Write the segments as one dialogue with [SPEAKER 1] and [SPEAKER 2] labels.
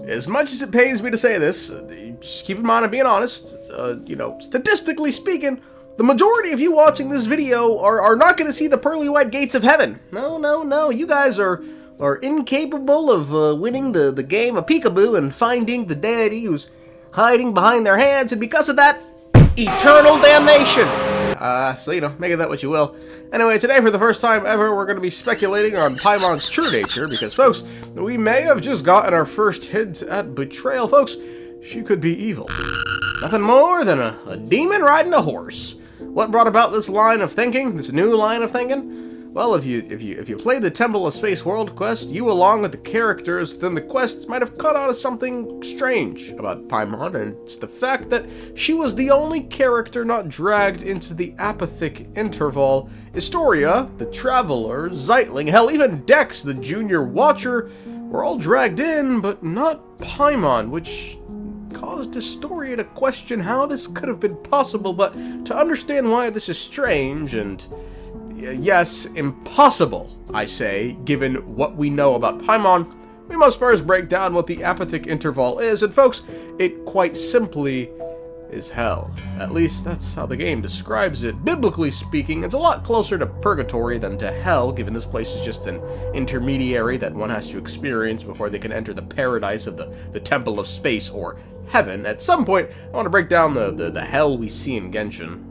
[SPEAKER 1] as much as it pains me to say this, just keep in mind I'm being honest, statistically speaking, the majority of you watching this video are not going to see the pearly white gates of heaven. No, you guys are incapable of winning the game of peekaboo and finding the deity who's hiding behind their hands, and because of that, eternal damnation. Make of that what you will. Anyway, today for the first time ever, we're going to be speculating on Paimon's true nature, because, folks, we may have just gotten our first hint at betrayal. Folks, she could be evil. Nothing more than a demon riding a horse. What brought about this line of thinking, this new line of thinking? Well, if you played the Temple of Space World quest, you along with the characters within the quests might have caught on to something strange about Paimon, and it's the fact that she was the only character not dragged into the Apathic Interval. Historia, the Traveler, Zeitling, hell, even Dex, the Junior Watcher, were all dragged in, but not Paimon, which caused Historia to question how this could have been possible. But to understand why this is strange and, yes, impossible, I say, given what we know about Paimon, we must first break down what the Apathic Interval is, and folks, it quite simply is hell. At least that's how the game describes it. Biblically speaking, it's a lot closer to purgatory than to hell, given this place is just an intermediary that one has to experience before they can enter the paradise of the Temple of Space, or heaven. At some point, I want to break down the hell we see in Genshin.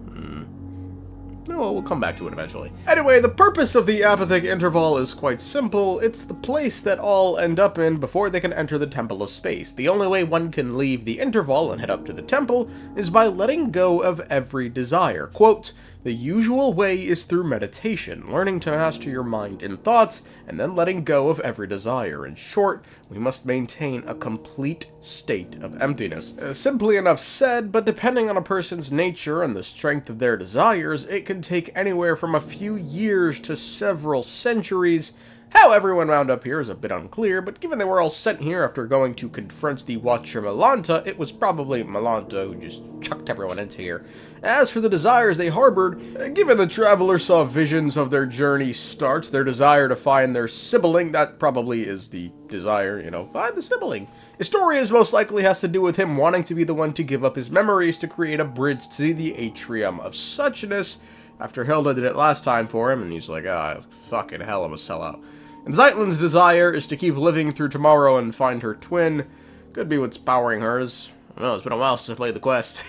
[SPEAKER 1] No, we'll come back to it eventually. Anyway, the purpose of the Apathic Interval is quite simple. It's the place that all end up in before they can enter the Temple of Space. The only way one can leave the Interval and head up to the Temple is by letting go of every desire. Quote, "The usual way is through meditation, learning to master your mind and thoughts, and then letting go of every desire. In short, we must maintain a complete state of emptiness." Simply enough said, but depending on a person's nature and the strength of their desires, it can take anywhere from a few years to several centuries. How everyone wound up here is a bit unclear, but given they were all sent here after going to confront the Watcher Malanta, it was probably Malanta who just chucked everyone into here. As for the desires they harbored, given the Traveler saw visions of their journey start, their desire to find their sibiling, that probably is the desire, find the sibiling. Historia's most likely has to do with him wanting to be the one to give up his memories to create a bridge to the Atrium of Suchness, after Hilda did it last time for him, and he's like, fucking hell, I'm a sellout. And Zeitling's desire is to keep living through tomorrow and find her twin. Could be what's powering hers. I don't know, it's been a while since I played the quest.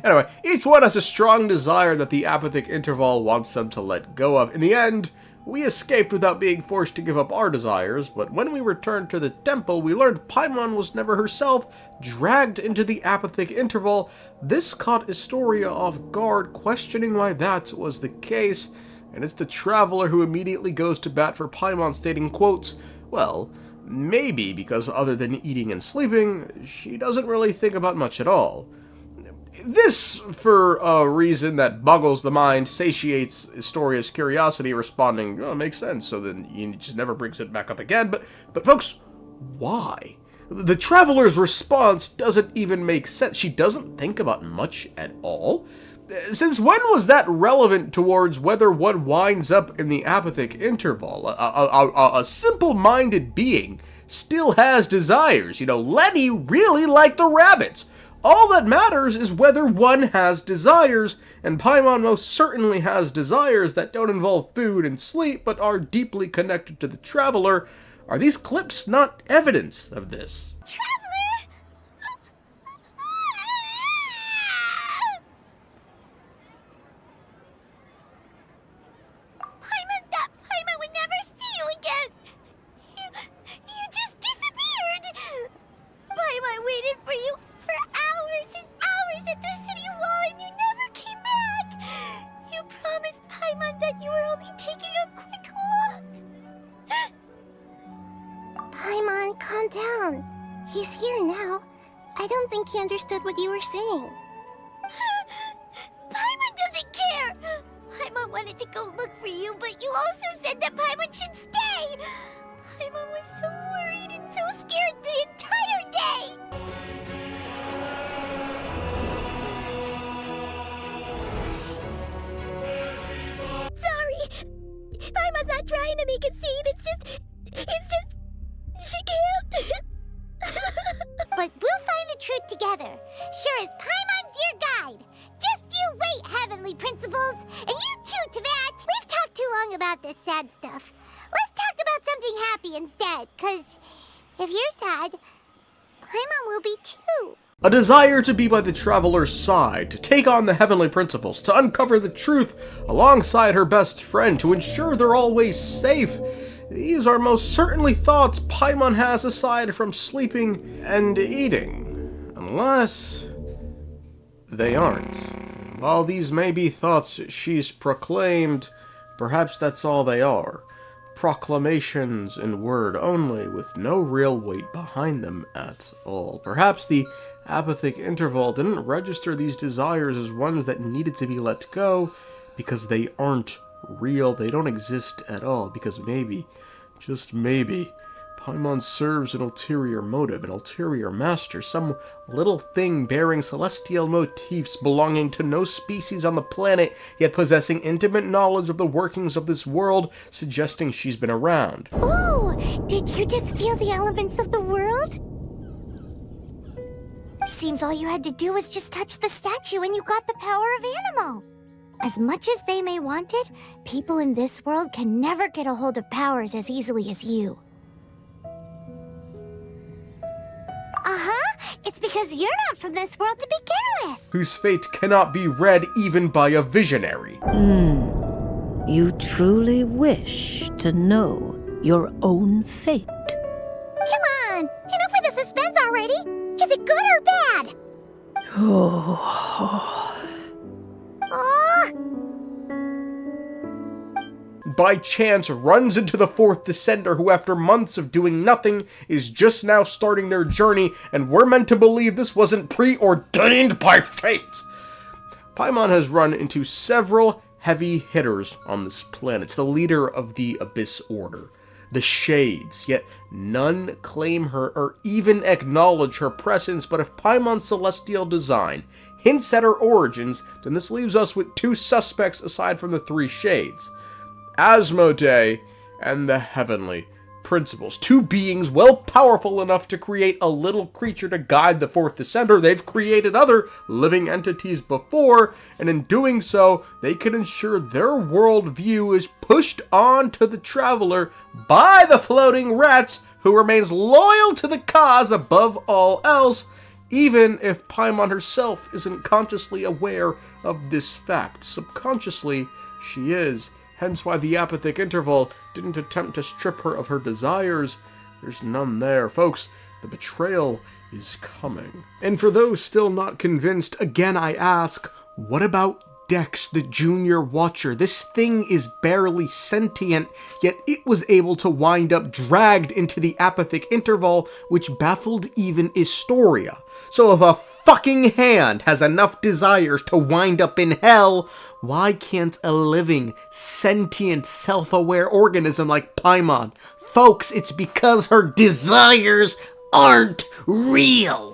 [SPEAKER 1] Anyway, each one has a strong desire that the Apathic Interval wants them to let go of. In the end, we escaped without being forced to give up our desires, but when we returned to the temple, we learned Paimon was never herself dragged into the Apathic Interval. This caught Historia off guard, questioning why that was the case, and it's the Traveler who immediately goes to bat for Paimon, stating, quotes, "Well, maybe because other than eating and sleeping, she doesn't really think about much at all." This, for a reason that boggles the mind, satiates Historia's curiosity, responding, "Oh, makes sense," so then he just never brings it back up again. But folks, why? The Traveler's response doesn't even make sense. She doesn't think about much at all. Since when was that relevant towards whether one winds up in the Apathic Interval? A simple-minded being still has desires. Lenny really liked the rabbits. All that matters is whether one has desires, and Paimon most certainly has desires that don't involve food and sleep, but are deeply connected to the Traveler. Are these clips not evidence of this?
[SPEAKER 2] Paimon would never see you again! You just disappeared! Paimon waited for you for hours and hours at the city wall, and you never came back! You promised Paimon that you were only taking a quick look! Paimon, calm down. He's here now. I don't think he understood what you were saying. Paimon doesn't care! Paimon wanted to go look for you, but you also said that Paimon should stay! Paimon was so worried and so scared the entire day! Sorry! Paimon's not trying to make a scene, it's just... She can't... together. Sure as Paimon's your guide. Just you wait, heavenly principles. And you too, Tvat. We've talked too long about this sad stuff. Let's talk about something happy instead, because if you're sad, Paimon will be too.
[SPEAKER 1] A desire to be by the traveler's side, to take on the heavenly principles, to uncover the truth alongside her best friend, to ensure they're always safe. These are most certainly thoughts Paimon has aside from sleeping and eating. Unless they aren't. While these may be thoughts she's proclaimed, perhaps that's all they are. Proclamations in word only, with no real weight behind them at all. Perhaps the Apathic Interval didn't register these desires as ones that needed to be let go because they aren't real, they don't exist at all, because maybe, just maybe, Paimon serves an ulterior motive, an ulterior master, some little thing bearing celestial motifs belonging to no species on the planet, yet possessing intimate knowledge of the workings of this world, suggesting she's been around.
[SPEAKER 2] Ooh, did you just feel the elements of the world? Seems all you had to do was just touch the statue and you got the power of Animo. As much as they may want it, people in this world can never get a hold of powers as easily as you. It's because you're not from this world to begin with.
[SPEAKER 1] Whose fate cannot be read even by a visionary.
[SPEAKER 3] You truly wish to know your own fate.
[SPEAKER 2] Come on, enough with the suspense already. Is it good or bad?
[SPEAKER 3] Oh.
[SPEAKER 1] By chance runs into the fourth descender who, after months of doing nothing, is just now starting their journey, and we're meant to believe this wasn't preordained by fate. Paimon has run into several heavy hitters on this planet. It's the leader of the Abyss Order, the Shades, yet none claim her or even acknowledge her presence. But if Paimon's celestial design hints at her origins, then this leaves us with two suspects aside from the three Shades. Asmoday and the Heavenly Principles. Two beings well powerful enough to create a little creature to guide the fourth descender. They've created other living entities before, and in doing so, they can ensure their worldview is pushed on to the traveler by the floating rats, who remains loyal to the cause above all else, even if Paimon herself isn't consciously aware of this fact. Subconsciously, she is. Hence why the Apathic Interval didn't attempt to strip her of her desires. There's none there. Folks, the betrayal is coming. And for those still not convinced, again I ask, what about Dex, the Junior Watcher? This thing is barely sentient, yet it was able to wind up dragged into the Apathic Interval, which baffled even Historia. So if a fucking hand has enough desires to wind up in hell, why can't a living, sentient, self-aware organism like Paimon? Folks, it's because her desires aren't real.